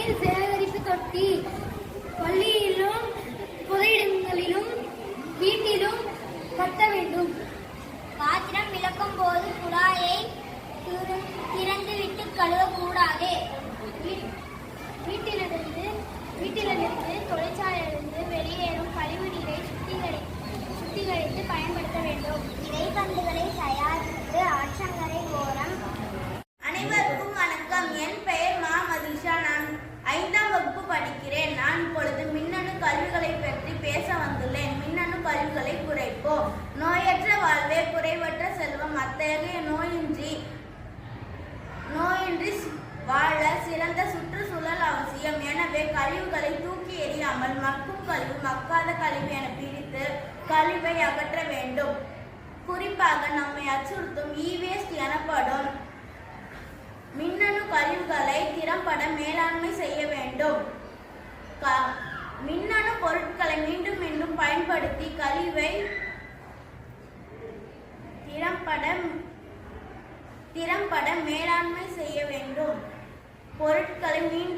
மழைநீர் சேகரிப்பு தொட்டி பள்ளியிலும் புதையிடங்களிலும் வீட்டிலும் கட்ட வேண்டும். பாத்திரம் விளக்கும் போது குழாயை திறந்துவிட்டு கழுவக்கூடாது. வீட்டிலிருந்து தொழிற்சாலையிலிருந்து வெளியேறும் கழிவு நீரை சுத்திகரித்து பயன்படுத்த வேண்டும். இலைப்பந்துகளை தயாரித்து ஆற்றங்கரை ஓரம். அனைவருக்கும் வணக்கம். என் பெயர் மா மதிஷா. நான் 5ஆம் வகுப்பு படிக்கிறேன். நான் இப்பொழுது மின்னணு கழிவுகளை பற்றி பேச வந்துள்ளேன். மின்னணு கழிவுகளை குறைப்போம். நோயற்ற வாழ்வே குறைவற்ற செல்வம். அத்தகைய நோயின்றி வாழ சிறந்த சுற்றுச்சூழல் அவசியம். எனவே கழிவுகளை தூக்கி எறியாமல் மக்கும் கழிவு மக்காத கழிவு என பிரித்து கழிவை அகற்ற வேண்டும். குறிப்பாக நம்மை அச்சுறுத்தும் இ-வேஸ்ட் எனப்படும் மின்னணு கழிவுகளை திறம்பட மேலாண்மை செய்ய வேண்டும். மின்னணு பொருட்களை மீண்டும் மீண்டும் பயன்படுத்தி கழிவை திறம்பட மேலாண்மை செய்ய வேண்டும். பொருட்களை மீண்டும்